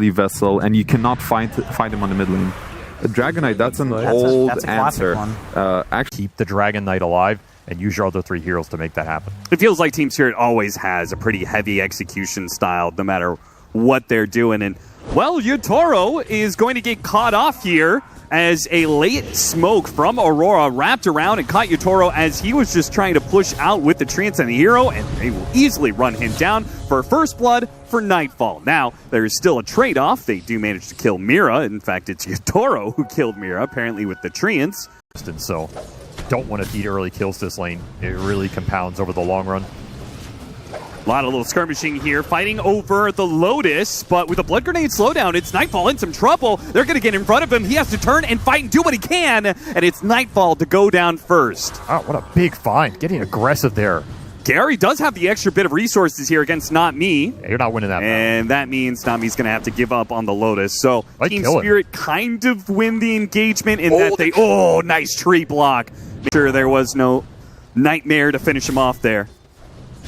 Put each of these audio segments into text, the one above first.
early Vessel, and you cannot find him on the mid lane. A Dragon Knight, that's an old answer. Actually, keep the Dragon Knight alive and use your other 3 heroes to make that happen. It feels like Team Spirit always has a pretty heavy execution style, no matter what they're doing. And, well, Yotaro is going to get caught off here as a late smoke from Aurora wrapped around and caught Yotaro as he was just trying to push out with the Transcendent Hero, and they will easily run him down for first blood for Nightfall. Now, there is still a trade-off. They do manage to kill Mira. In fact, it's Yotaro who killed Mira, apparently with the Treants. So, don't want to feed early kills this lane. It really compounds over the long run. A lot of little skirmishing here, fighting over the Lotus, but with a Blood Grenade slowdown, it's Nightfall in some trouble. They're going to get in front of him. He has to turn and fight and do what he can, and it's Nightfall to go down first. Oh, what a big find. Getting aggressive there. Gary does have the extra bit of resources here against Not Me. Yeah, you're not winning that. And that means Not Me's going to have to give up on the Lotus. So Team Spirit kind of win the engagement in that they... Oh, nice tree block. Make sure there was no Nightmare to finish him off there.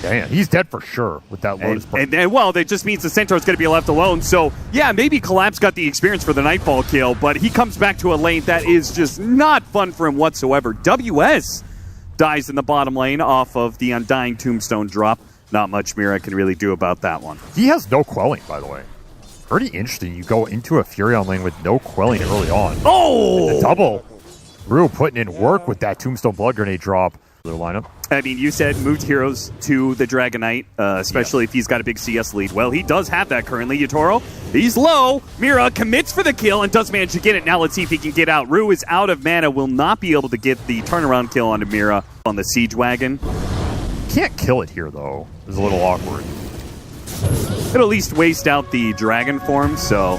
Damn, he's dead for sure with that Lotus. And well, that just means the Centaur's going to be left alone. So, yeah, maybe Collapse got the experience for the Nightfall kill, but he comes back to a lane that is just not fun for him whatsoever. WS dies in the bottom lane off of the Undying Tombstone drop. Not much Mira can really do about that one. He has no quelling, by the way. Pretty interesting. You go into a Furion lane with no quelling early on. Oh! And the double. Rue putting in work with that Tombstone Blood Grenade drop. Their lineup. I mean, you said moved heroes to the Dragon Knight, especially if he's got a big CS lead. Well, he does have that currently. Yotaro, he's low. Mira commits for the kill and does manage to get it. Now let's see if he can get out. Rue is out of mana, will not be able to get the turnaround kill onto Mira on the Siege Wagon. Can't kill it here, though. It's a little awkward. It'll at least waste out the Dragon form, so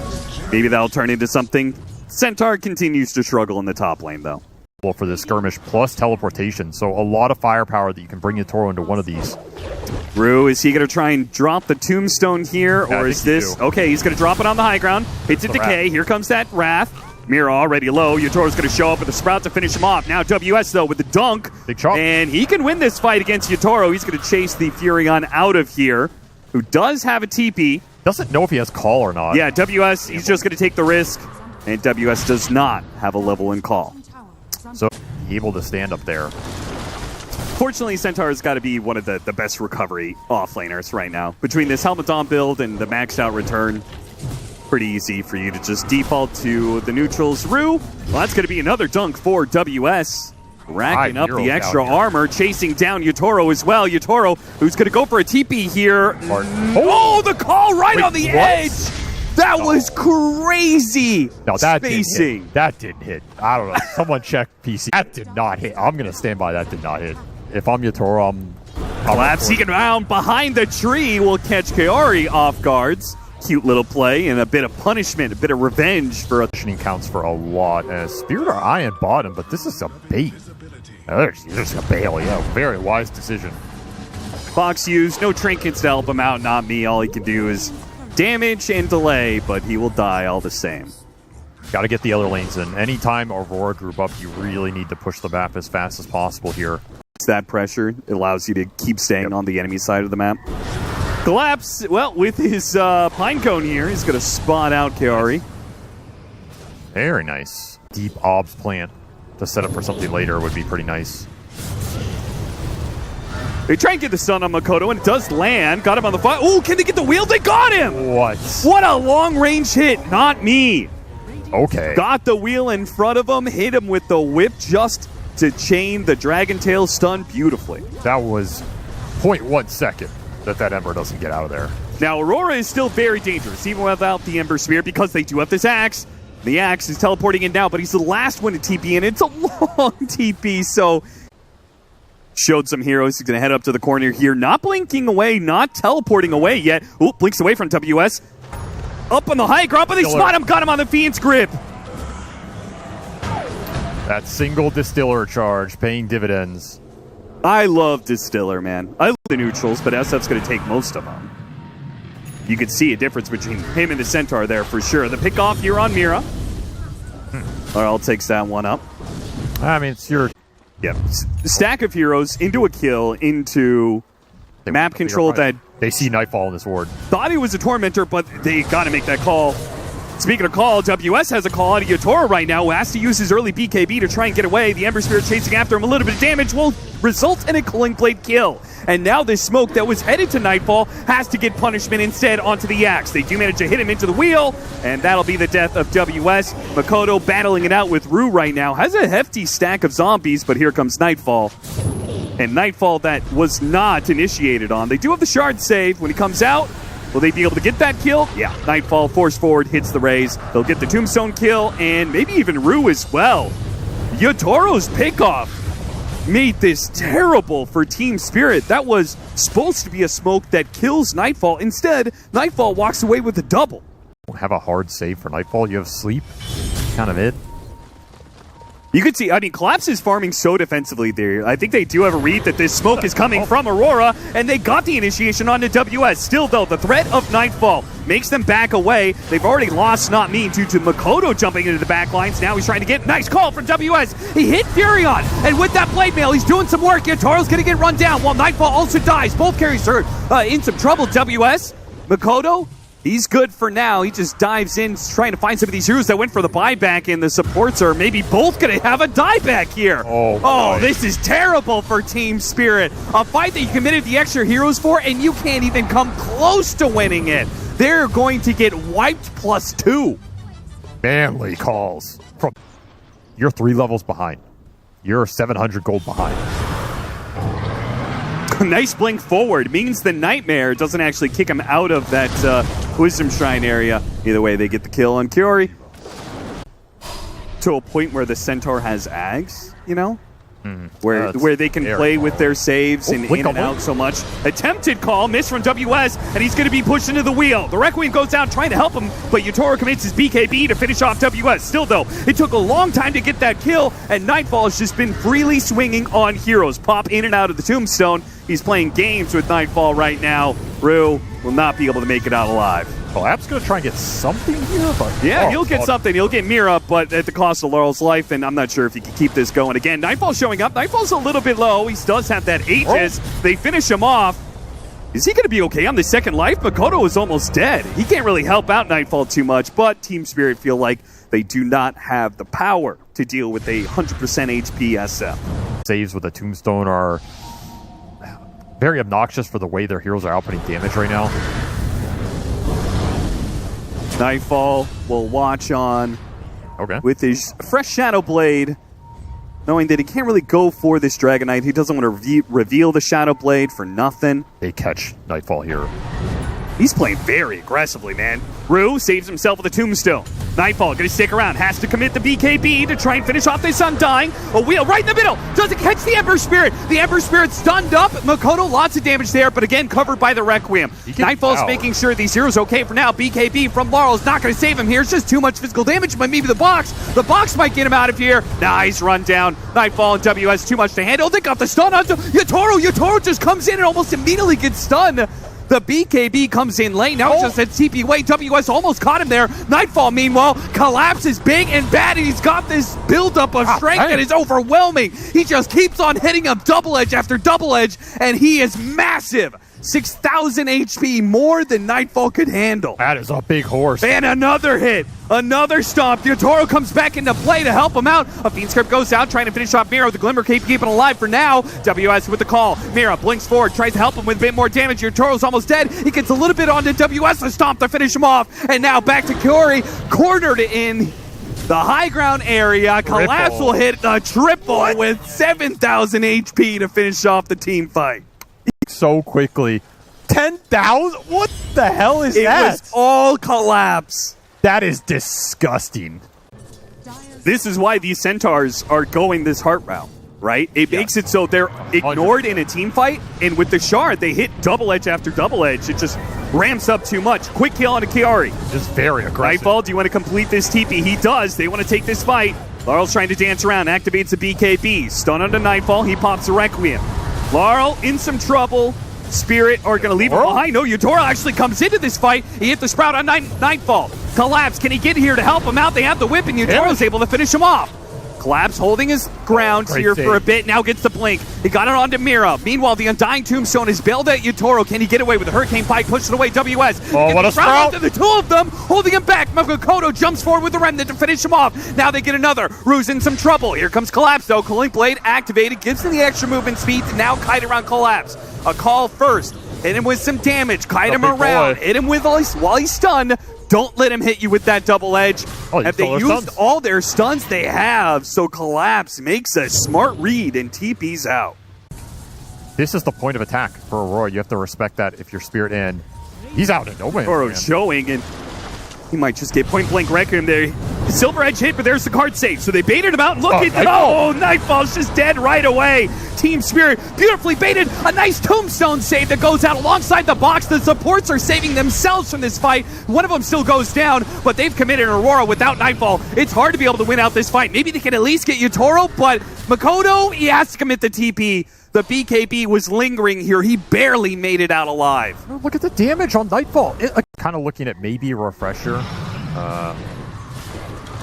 maybe that'll turn into something. Centaur continues to struggle in the top lane, though. For this skirmish plus teleportation, so a lot of firepower that you can bring Yotaro into one of these. Rue, is he going to try and drop the Tombstone here, or is this... Okay, he's going to drop it on the high ground. Hits it Decay. Here comes that Wrath. Mira already low. Yotoro's going to show up with a Sprout to finish him off. Now WS, though, with the dunk. Big chop. And he can win this fight against Yotaro. He's going to chase the Furion out of here, who does have a TP. Doesn't know if he has call or not. Yeah, WS, he's just going to take the risk. And WS does not have a level in call. So able to stand up there. Fortunately, Centaur has got to be one of the best recovery offlaners right now. Between this Helmet on build and the maxed out return, pretty easy for you to just default to the neutrals. Rue, well, that's going to be another dunk for WS. Racking up the extra armor, chasing down Yotaro as well. Yotaro, who's going to go for a TP here. Oh, the call right on the edge! That was crazy! No, that spacing. Didn't hit. That didn't hit. I don't know. Someone check PC. That did not hit. I'm going to stand by that did not hit. If I'm Yotaro, I'm... Collapse, he can round behind the tree. Will catch Kaori off guards. Cute little play and a bit of punishment, a bit of revenge for... Positioning counts for a lot. Spirit are Iron bottom, but this is a bait. You're just going to bail. Yeah, very wise decision. Fox used, no trinkets to help him out. Not me. All he can do is damage and delay, but he will die all the same. Got to get the other lanes in. Anytime Aurora group up, you really need to push the map as fast as possible here. It's that pressure. It allows you to keep staying on the enemy side of the map. Collapse, well, with his pine cone here, he's going to spot out Kaori. Very nice. Deep obs plant to set up for something later would be pretty nice. They try and get the stun on Makoto, and it does land. Got him on the fire. Oh, can they get the wheel? They got him! What? What a long-range hit. Not me. Okay. Got the wheel in front of him, hit him with the whip just to chain the Dragon Tail stun beautifully. That was 0.1 second that Ember doesn't get out of there. Now, Aurora is still very dangerous, even without the Ember Spear, because they do have this axe. The axe is teleporting in now, but he's the last one to TP in. It's a long TP, so... Showed some heroes. He's going to head up to the corner here. Not blinking away, not teleporting away yet. Ooh, blinks away from WS. Up on the high ground, but they spot him. Got him on the Fiend's grip. That single Distiller charge paying dividends. I love Distiller, man. I love the neutrals, but SF's going to take most of them. You could see a difference between him and the Centaur there for sure. The pick off here on Mira. Arl takes that one up. I mean, it's your... Yep. Stack of heroes into a kill, into map control that they see Nightfall in this ward. thought he was a Tormentor, but they got to make that call. Speaking of call, WS has a call out of Yotoro right now, who has to use his early BKB to try and get away. The Ember Spirit chasing after him. A little bit of damage will result in a Culling Blade kill. And now this smoke that was headed to Nightfall has to get punishment instead onto the Axe. They do manage to hit him into the wheel, and that'll be the death of WS. Makoto battling it out with Rue right now. Has a hefty stack of zombies, but here comes Nightfall. And Nightfall that was not initiated on. They do have the shard save when he comes out. Will they be able to get that kill? Yeah, Nightfall force forward, hits the raise. They'll get the Tombstone kill, and maybe even Rue as well. Yotoro's pickoff made this terrible for Team Spirit. That was supposed to be a smoke that kills Nightfall. Instead, Nightfall walks away with a double. Have a hard save for Nightfall. You have sleep. Kind of it. You can see, I mean, Collapse is farming so defensively there. I think they do have a read that this smoke is coming from Aurora, and they got the initiation onto WS. Still, though, the threat of Nightfall makes them back away. They've already lost Not Me due to Makoto jumping into the back lines. Now he's trying to get nice call from WS. He hit Furion, and with that blade mail, he's doing some work. Yotoro's going to get run down while Nightfall also dies. Both carries are in some trouble. WS, Makoto, he's good for now. He just dives in, trying to find some of these heroes that went for the buyback, and the supports are maybe both going to have a dieback here. Oh, this is terrible for Team Spirit. A fight that you committed the extra heroes for, and you can't even come close to winning it. They're going to get wiped +2. Manly calls. You're 3 levels behind. You're 700 gold behind. Nice blink forward means the Nightmare doesn't actually kick him out of that Wisdom Shrine area. Either way, they get the kill on Kiori. To a point where the Centaur has Ags, you know? Where they can play with their saves and in and out so much. Attempted call, miss from WS, and he's going to be pushed into the wheel. The Requiem goes down trying to help him, but Yotoro commits his BKB to finish off WS. Still, though, it took a long time to get that kill, and Nightfall has just been freely swinging on heroes. Pop in and out of the Tombstone. He's playing games with Nightfall right now. Rue will not be able to make it out alive. Collapse going to try and get something here, but yeah, he'll get something. He'll get Mira, but at the cost of Laurel's life, and I'm not sure if he can keep this going. Again, Nightfall's showing up. Nightfall's a little bit low. He does have that Aegis. They finish him off. Is he going to be okay on the second life? Makoto is almost dead. He can't really help out Nightfall too much, but Team Spirit feel like they do not have the power to deal with a 100% HP SF. Saves with a Tombstone are very obnoxious for the way their heroes are outputting damage right now. Nightfall will watch on with his fresh Shadow Blade, knowing that he can't really go for this Dragon Knight. He doesn't want to reveal the Shadow Blade for nothing. They catch Nightfall here. He's playing very aggressively, man. Rue saves himself with a Tombstone. Nightfall going to stick around, has to commit the BKB to try and finish off this Undying. A wheel right in the middle, doesn't catch the Ember Spirit. The Ember Spirit stunned up. Makoto, lots of damage there, but again, covered by the Requiem. Nightfall's making sure these heroes okay for now. BKB from Laurel is not going to save him here. It's just too much physical damage, but maybe the box. The box might get him out of here. Nice run down. Nightfall and WS too much to handle. They got the stun onto Yotoro. Yotoro just comes in and almost immediately gets stunned. The BKB comes in late. Now it's just at TP way. WS almost caught him there. Nightfall, meanwhile, collapses big and bad, and he's got this buildup of strength that is overwhelming. He just keeps on hitting him double edge after double edge, and he is massive. 6,000 HP, more than Nightfall could handle. That is a big horse. And another hit. Another stomp. Yotoro comes back into play to help him out. A Fiend Script goes out, trying to finish off Mira with the Glimmer Cape, keeping alive for now. WS with the call. Mira blinks forward, tries to help him with a bit more damage. Yotoro's almost dead. He gets a little bit onto WS, a stomp to finish him off. And now back to Kiori, cornered in the high ground area. Collapse will hit a triple with 7,000 HP to finish off the team fight. So quickly. 10,000? What the hell is that? It was all Collapse. That is disgusting. This is why these Centaurs are going this heart route, right? It makes it so they're ignored in a team fight, and with the Shard, they hit double edge after double edge. It just ramps up too much. Quick kill on a Kiari. Just very aggressive. Nightfall, do you want to complete this TP? He does. They want to take this fight. Laurel's trying to dance around, activates the BKB. Stun onto Nightfall. He pops a Requiem. Laurel in some trouble. Spirit are going to leave him behind. No, Yotoro actually comes into this fight. He hit the Sprout on Nightfall. Collapse. Can he get here to help him out? They have the whip, and Yotoro's able to finish him off. Collapse holding his ground here for a bit. Now gets the blink. He got it onto Mira. Meanwhile, the Undying Tombstone is bailed at Yatoro. Can he get away with the Hurricane Pike? Pushed away. WS. Oh, what a sprout! The two of them holding him back. Makoto jumps forward with the Remnant to finish him off. Now they get another. Rue's in some trouble. Here comes Collapse though. Cooling Blade activated. Gives him the extra movement speed to now kite around Collapse. A call first. Hit him with some damage. Kite him around. Hit him with while he's stunned. Don't let him hit you with that double edge. If they used all their stuns, they have. So Collapse makes a smart read and TP's out. This is the point of attack for Aurora. You have to respect that if you're Spirit in. He's out of nowhere. Toro's showing, and he might just get point blank wreck him there. Silver Edge hit, but there's the card save. So they baited him out. Look at that. Oh, Nightfall's just dead right away. Team Spirit beautifully baited. A nice tombstone save that goes out alongside the box. The supports are saving themselves from this fight. One of them still goes down, but they've committed Aurora without Nightfall. It's hard to be able to win out this fight. Maybe they can at least get Yatoro, but Makoto, he has to commit the TP. The BKB was lingering here. He barely made it out alive. Look at the damage on Nightfall. Kind of looking at maybe a refresher.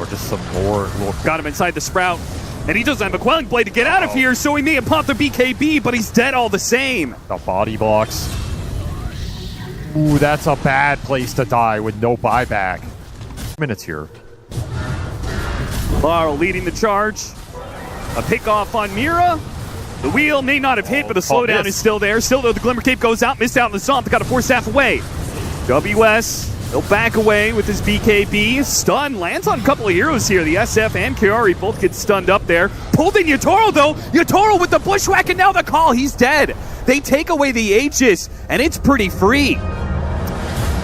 Or just some more. Got him inside the Sprout. And he doesn't have a Quelling Blade to get out of here, so he may have popped the BKB, but he's dead all the same. The body blocks. Ooh, that's a bad place to die with no buyback. Minutes here. Laurel leading the charge. A pick off on Mira. The wheel may not have hit, but the slowdown is still there. Still though, the Glimmer Cape goes out, missed out in the Stomp. They got a Force Staff away. WS, he'll back away with his BKB. Stun lands on a couple of heroes here. The SF and Kiari both get stunned up there. Pulled in Yatoro though. Yatoro with the bushwhack, and now the call. He's dead. They take away the Aegis, and it's pretty free.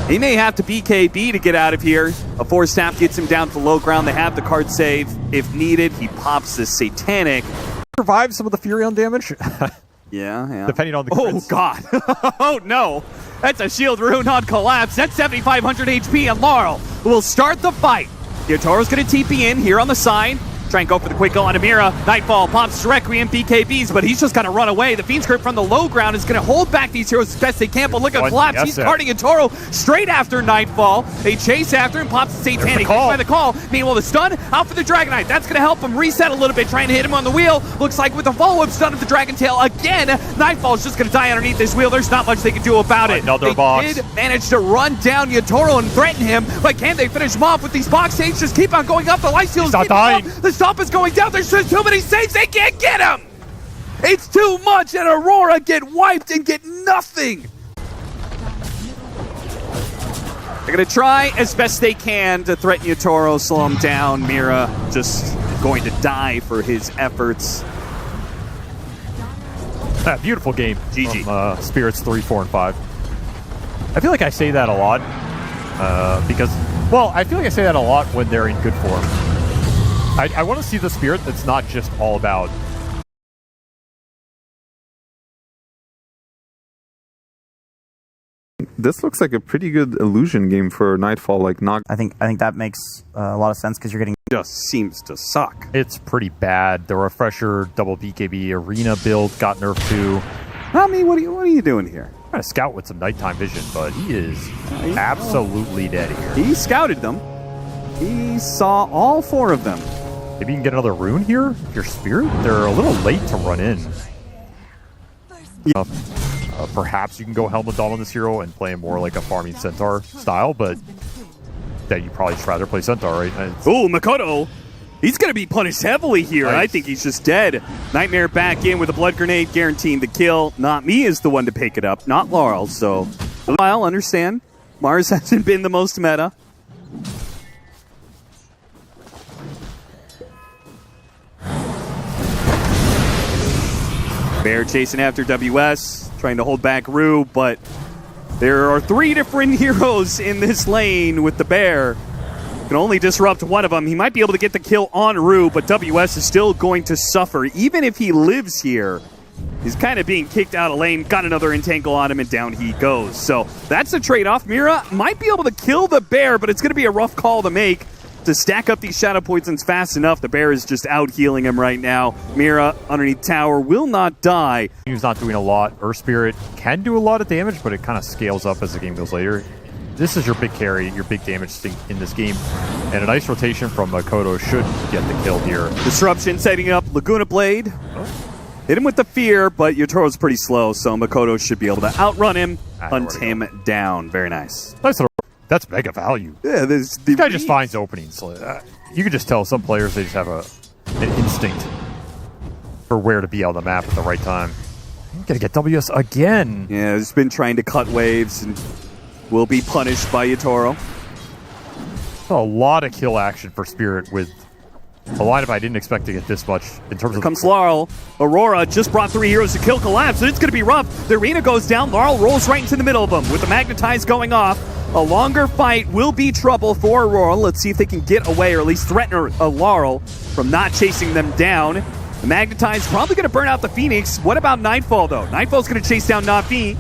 He may have to BKB to get out of here. A Force Staff gets him down to low ground. They have the card save. If needed, he pops the Satanic. Survive some of the Furion damage. Yeah. Depending on the crits. Oh, God. Oh, no. That's a shield rune on Collapse. That's 7,500 HP, and Laurel will start the fight. Yatoro's going to TP in here on the side. Try and go for the quick go on Amira. Nightfall pops directly in BKBs, but he's just got to run away. The Fiend Script from the low ground is going to hold back these heroes as best they can, but look at Collapse. He's carting Yatoro straight after Nightfall. They chase after him, pops the Satanic by the call. Meanwhile, the stun out for the Dragonite. That's going to help him reset a little bit, trying to hit him on the wheel. Looks like with the follow-up stun of the Dragon Tail again, Nightfall's just going to die underneath this wheel. There's not much they can do about it. Another box. They did manage to run down Yatoro and threaten him, but can they finish him off with these box saves? Just keep on going up. The life steal is keeping up. The Stomp is going down. There's just too many saves. They can't get him. It's too much, and Aurora get wiped and get nothing. They're going to try as best they can to threaten Yatoro, slow him down. Mira just going to die for his efforts. Beautiful game. GG. From, Spirits 3, 4, and 5. I feel like I say that a lot because, well, I feel like I say that a lot when they're in good form. I want to see the Spirit that's not just all about This looks like a pretty good illusion game for Nightfall. Like, not. I think that makes a lot of sense because you're getting. Just seems to suck. It's pretty bad. The refresher double BKB arena build got nerfed too. Rami, what are you doing here? I'm trying to scout with some nighttime vision, but he is absolutely dead here. He scouted them. He saw all 4 of them. Maybe you can get another rune here if you're Spirit. They're a little late to run in. Perhaps you can go Helmet Dawn on this hero and play more like a farming Centaur style, but then you probably just rather play Centaur, right? Ooh, Makoto. He's going to be punished heavily here. Nice. I think he's just dead. Nightmare back in with a blood grenade, guaranteeing the kill. Not me is the one to pick it up, not Laurel. So, I'll understand. Mars hasn't been the most meta. Bear chasing after WS, trying to hold back Rue, but there are 3 different heroes in this lane with the Bear. Can only disrupt one of them. He might be able to get the kill on Rue, but WS is still going to suffer. Even if he lives here, he's kind of being kicked out of lane, got another entangle on him, and down he goes. So that's the trade-off. Mira might be able to kill the Bear, but it's going to be a rough call to make. To stack up these Shadow Poisons fast enough, the Bear is just out healing him right now. Mira underneath tower will not die. He's not doing a lot. Earth Spirit can do a lot of damage, but it kind of scales up as the game goes later. this is your big carry, your big damage thing in this game. And a nice rotation from Makoto should get the kill here. Disruption setting up Laguna Blade. Hit him with the fear, but Yotoro's pretty slow, so Makoto should be able to outrun him, hunt him down. Very nice. Nice little. That's mega value. Yeah, this guy just finds openings. You can just tell some players they just have an instinct for where to be on the map at the right time. I'm gonna get WS again. Yeah, he's been trying to cut waves and will be punished by Yotoro. A lot of kill action for Spirit with a lineup I didn't expect to get this much in terms of... Comes Laurel. Aurora just brought 3 heroes to kill Collapse, and it's going to be rough. The arena goes down. Laurel rolls right into the middle of them with the Magnetize going off. A longer fight will be trouble for Aurora. Let's see if they can get away or at least threaten Laurel from not chasing them down. The Magnetize probably going to burn out the Phoenix. What about Nightfall, though? Nightfall's going to chase down Navi.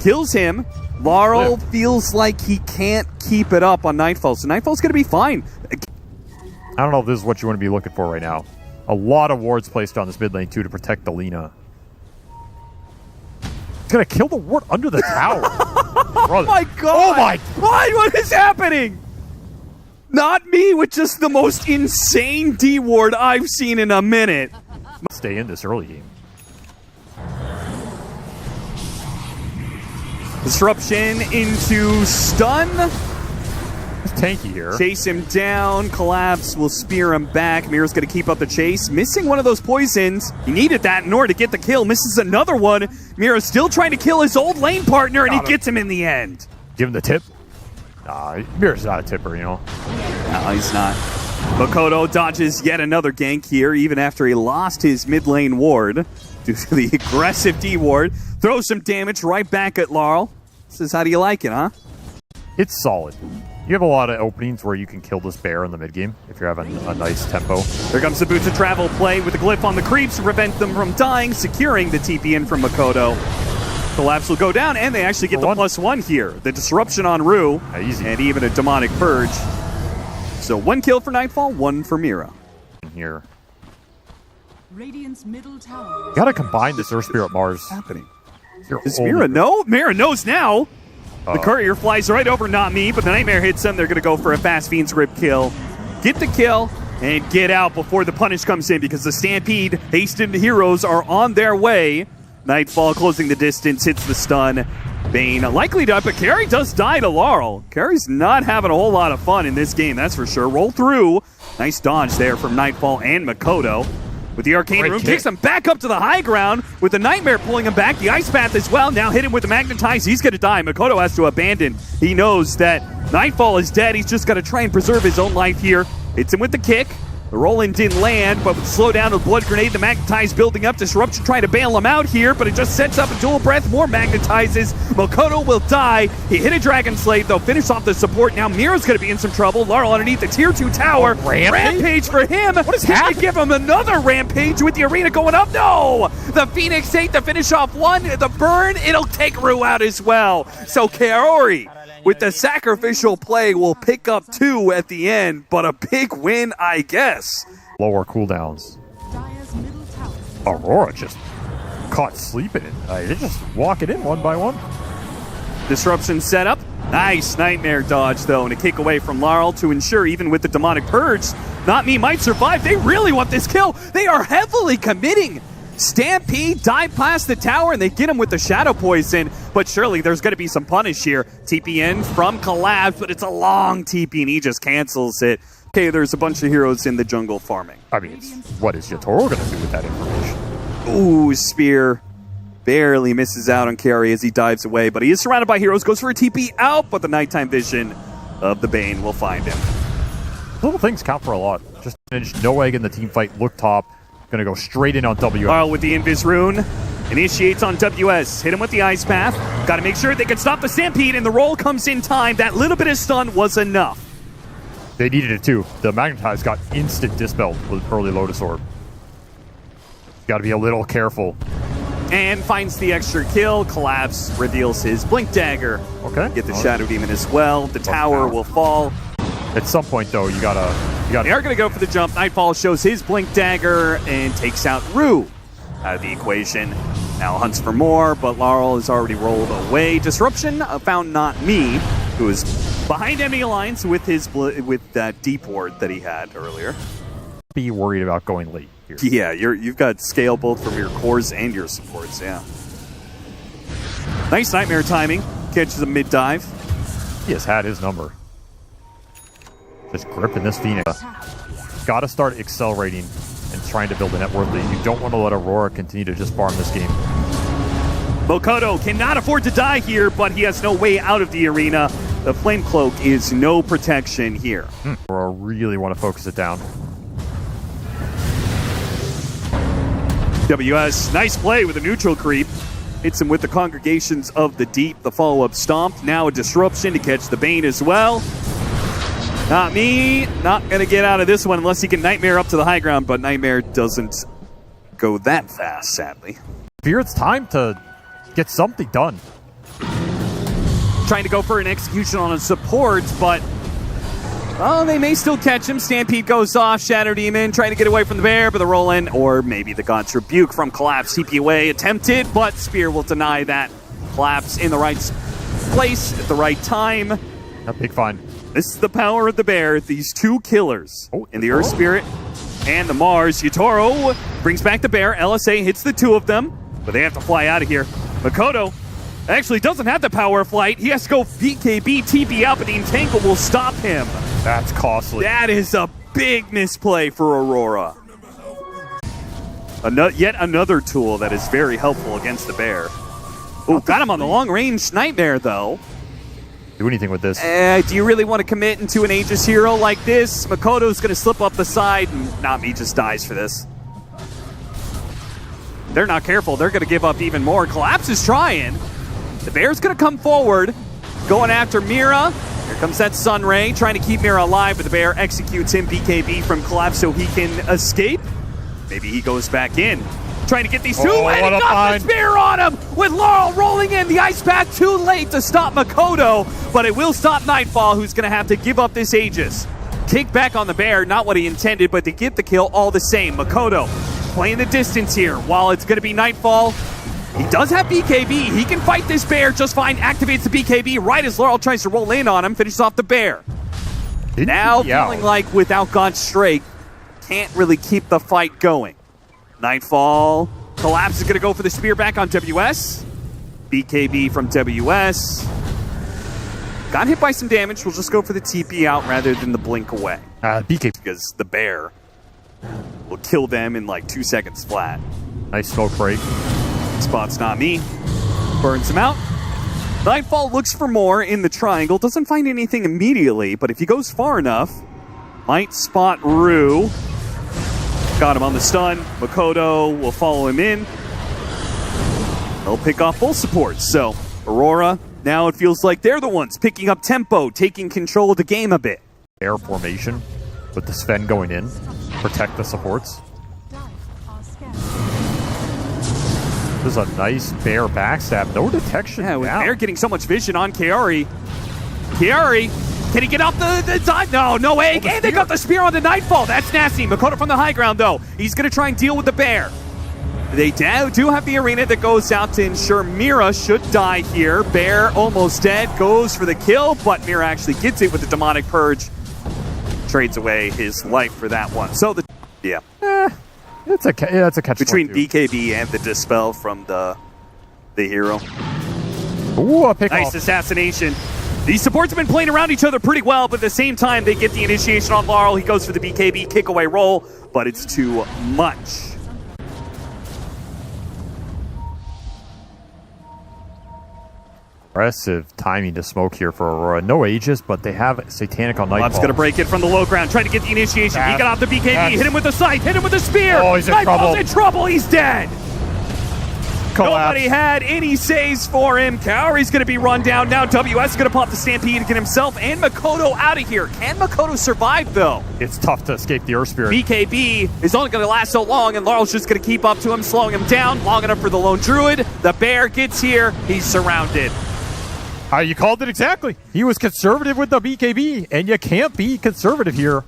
Kills him. Laurel feels like he can't keep it up on Nightfall, so Nightfall's going to be fine. I don't know if this is what you want to be looking for right now. A lot of wards placed on this mid lane, too, to protect the Lina. It's going to kill the ward under the tower. Oh, my God. Oh, my God. What is happening? Not me with just the most insane D ward I've seen in a minute. Stay in this early game. Disruption into stun. It's tanky here. Chase him down. Collapse will spear him back. Mira's going to keep up the chase. Missing one of those poisons. He needed that in order to get the kill. Misses another one. Mira's still trying to kill his old lane partner, and he gets him in the end. Give him the tip. Nah, Mira's not a tipper, you know. No, he's not. Makoto dodges yet another gank here, even after he lost his mid lane ward due to the aggressive D ward. Throws some damage right back at Laurel. Says, how do you like it, huh? It's solid. You have a lot of openings where you can kill this bear in the mid game if you're having a nice tempo. Here comes the Boots of Travel play with the glyph on the creeps to prevent them from dying, securing the TP in from Makoto. Collapse will go down, and they actually get the +1 here. The disruption on Rue, easy. And even a demonic purge. So 1 kill for Nightfall, 1 for Mira. Here. Radiant's middle tower. Gotta combine this Earth Spirit Mars. What's happening? You're Does Mira know? Mira knows now. The Uh-oh. courier flies right over Not Me, but the Nightmare hits them. They're going to go for a fast Fiend's Grip kill. Get the kill and get out before the punish comes in because the Stampede, hastened heroes are on their way. Nightfall closing the distance, hits the stun. Bane likely to, but Carry does die to Laurel. Carry's not having a whole lot of fun in this game, that's for sure. Roll through. Nice dodge there from Nightfall and Makoto. With the Arcane Room, takes him back up to the high ground with the Nightmare pulling him back. The Ice Path as well, now hit him with the Magnetize. He's going to die. Makoto has to abandon. He knows that Nightfall is dead. He's just got to try and preserve his own life here. Hits him with the kick. The roll-in didn't land, but slow down with Blood Grenade. The Magnetize building up. Disruption trying to bail him out here, but it just sets up a dual breath. More Magnetizes. Makoto will die. He hit a Dragon Slave. They'll finish off the support. Now Mira's going to be in some trouble. Laurel underneath the tier 2 tower. Rampage for him. What is happening? Give him another Rampage with the arena going up. No! The Phoenix 8 to finish off 1. The burn, it'll take Rue out as well. So Kaori, with the sacrificial play, will pick up 2 at the end, but a big win, I guess. Lower cooldowns. Dire's middle tower. Aurora just caught sleeping it. They just walk it in one by one. Disruption setup. Nice Nightmare dodge, though, and a kick away from Laurel to ensure, even with the Demonic Purge, Not Me might survive. They really want this kill. They are heavily committing. Stampede dive past the tower, and they get him with the Shadow Poison, but surely there's going to be some punish here. TP in from Collapse, but it's a long TP, and he just cancels it. Okay, there's a bunch of heroes in the jungle farming. I mean, what is Yotoro going to do with that information? Ooh, Spear barely misses out on Carry as he dives away, but he is surrounded by heroes, goes for a TP out, but the nighttime vision of the Bane will find him. Little things count for a lot. Just no egg in the team fight, look top. Gonna go straight in on WS. Carl with the Invis Rune. Initiates on WS. Hit him with the Ice Path. Got to make sure they can stop the Stampede, and the roll comes in time. That little bit of stun was enough. They needed it too. The Magnetize got instant dispelled with early Lotus Orb. Got to be a little careful. And finds the extra kill. Collapse reveals his Blink Dagger. Okay. Get the Shadow Demon as well. The tower will fall. At some point, though, you gotta. They are going to go for the jump. Nightfall shows his Blink Dagger and takes out Rue out of the equation. Now hunts for more, but Laurel has already rolled away. Disruption found Not Me. who is behind enemy alliance with that deep ward that he had earlier. Be worried about going late here. Yeah, you've got scale both from your cores and your supports, yeah. Nice Nightmare timing. Catches a mid-dive. He has had his number. Just gripping this Phoenix. Got to start accelerating and trying to build a net worth lead. You don't want to let Aurora continue to just farm this game. Mokoto cannot afford to die here, but he has no way out of the arena. The Flame Cloak is no protection here. Aurora really want to focus it down. WS, nice play with a neutral creep. Hits him with the Congregations of the Deep. The follow-up stomp. Now a disruption to catch the Bane as well. Not me. Not going to get out of this one unless he can Nightmare up to the high ground, but Nightmare doesn't go that fast, sadly. Fear it's time to get something done. Trying to go for an execution on a support, but oh, they may still catch him. Stampede goes off. Shadow Demon trying to get away from the bear, but the roll-in, or maybe the God's Rebuke from Collapse. TP away attempted, but Spear will deny that. Collapse in the right place at the right time. A big find. This is the power of the bear. These two killers in the Earth Spirit and the Mars. Yutaro brings back the bear. LSA hits the two of them, but they have to fly out of here. Makoto actually doesn't have the power of flight. He has to go BKB, TP out, but the Entangle will stop him. That's costly. That is a big misplay for Aurora. Yet another tool that is very helpful against the bear. Oh, got him on the long-range Nightmare, though. Do anything with this. Do you really want to commit into an Aegis hero like this? Makoto's going to slip up the side, and Nami just dies for this. They're not careful. They're going to give up even more. Collapse is trying. The bear's going to come forward, going after Mira. Here comes that Sun Ray, trying to keep Mira alive, but the bear executes him. BKB from Collapse so he can escape. Maybe he goes back in. Trying to get these two, and he got the spear on him with Laurel rolling in. The Ice Pack too late to stop Makoto, but it will stop Nightfall, who's going to have to give up this Aegis. Kick back on the bear, not what he intended, but to get the kill all the same. Makoto playing the distance here while it's going to be Nightfall. He does have BKB. He can fight this bear just fine. Activates the BKB right as Laurel tries to roll in on him. Finishes off the bear. Now feeling like without God's Strike, can't really keep the fight going. Nightfall. Collapse is going to go for the spear back on WS. BKB from WS. Got hit by some damage. We'll just go for the TP out rather than the blink away. BKB. Because the bear will kill them in like 2 seconds flat. Nice smoke break. Spots not me. Burns him out. Nightfall looks for more in the triangle. Doesn't find anything immediately, but if he goes far enough, might spot Rue. Got him on the stun. Makoto will follow him in. They'll pick off full support. So, Aurora, now it feels like they're the ones picking up tempo, taking control of the game a bit. Air formation with the Sven going in. Protect the supports. This is a nice bear backstab. No detection. Yeah, with Bear getting so much vision on Kaori. Kaori, can he get off the side? No way. And they got the spear on the Nightfall. That's nasty. Makoto from the high ground, though. He's going to try and deal with the bear. They do have the arena that goes out to ensure Mira should die here. Bear almost dead. Goes for the kill, but Mira actually gets it with the Demonic Purge. Trades away his life for that one. So, It's a catch between BKB and the Dispel from the hero. Ooh, a pick Nice off. assassination. These supports have been playing around each other pretty well, but at the same time, they get the initiation on Laurel. He goes for the BKB kick away roll, but it's too much. Impressive timing to smoke here for Aurora. No Aegis, but they have Satanic on Nightfall. Collapse going to break it from the low ground, trying to get the initiation. He got off the BKB, hit him with the scythe, hit him with the spear. Oh, he's in Nightfall's trouble. in trouble, he's dead. Collapse. Nobody had any saves for him. Kaori's going to be run down. Now WS is going to pop the Stampede and get himself and Makoto out of here. Can Makoto survive, though? It's tough to escape the Earth Spirit. BKB is only going to last so long, and Laurel's just going to keep up to him, slowing him down long enough for the lone druid. The bear gets here. He's surrounded. You called it exactly. He was conservative with the BKB, and you can't be conservative here.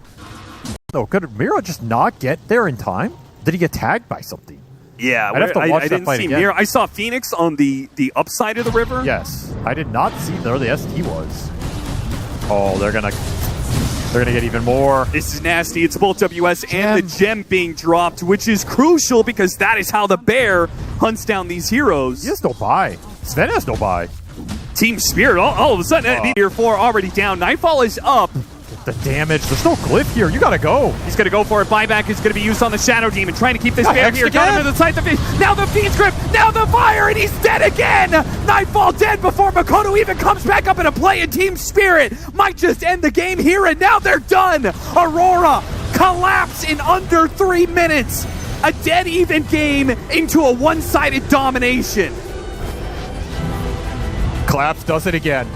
No, could Mira just not get there in time? Did he get tagged by something? Yeah, I'd have to watch I that didn't fight see again. Mira. I saw Phoenix on the upside of the river. Yes. I did not see where the ST was. Oh, they're gonna get even more. This is nasty. It's both WS and the gem being dropped, which is crucial because that is how the bear hunts down these heroes. He has no buy. Sven has no buy. Team Spirit, all of a sudden, Tier 4 already down. Nightfall is up. The damage. There's no glyph here. You gotta go. He's going to go for it. Buyback is going to be used on the Shadow Demon, trying to keep this bear here. Got him to the side of the Fiend. Now the Fiend's grip. Now the fire, and he's dead again. Nightfall dead before Makoto even comes back up into play, and Team Spirit might just end the game here, and now they're done. Aurora collapse in under 3 minutes. A dead even game into a one-sided domination. Collapse does it again.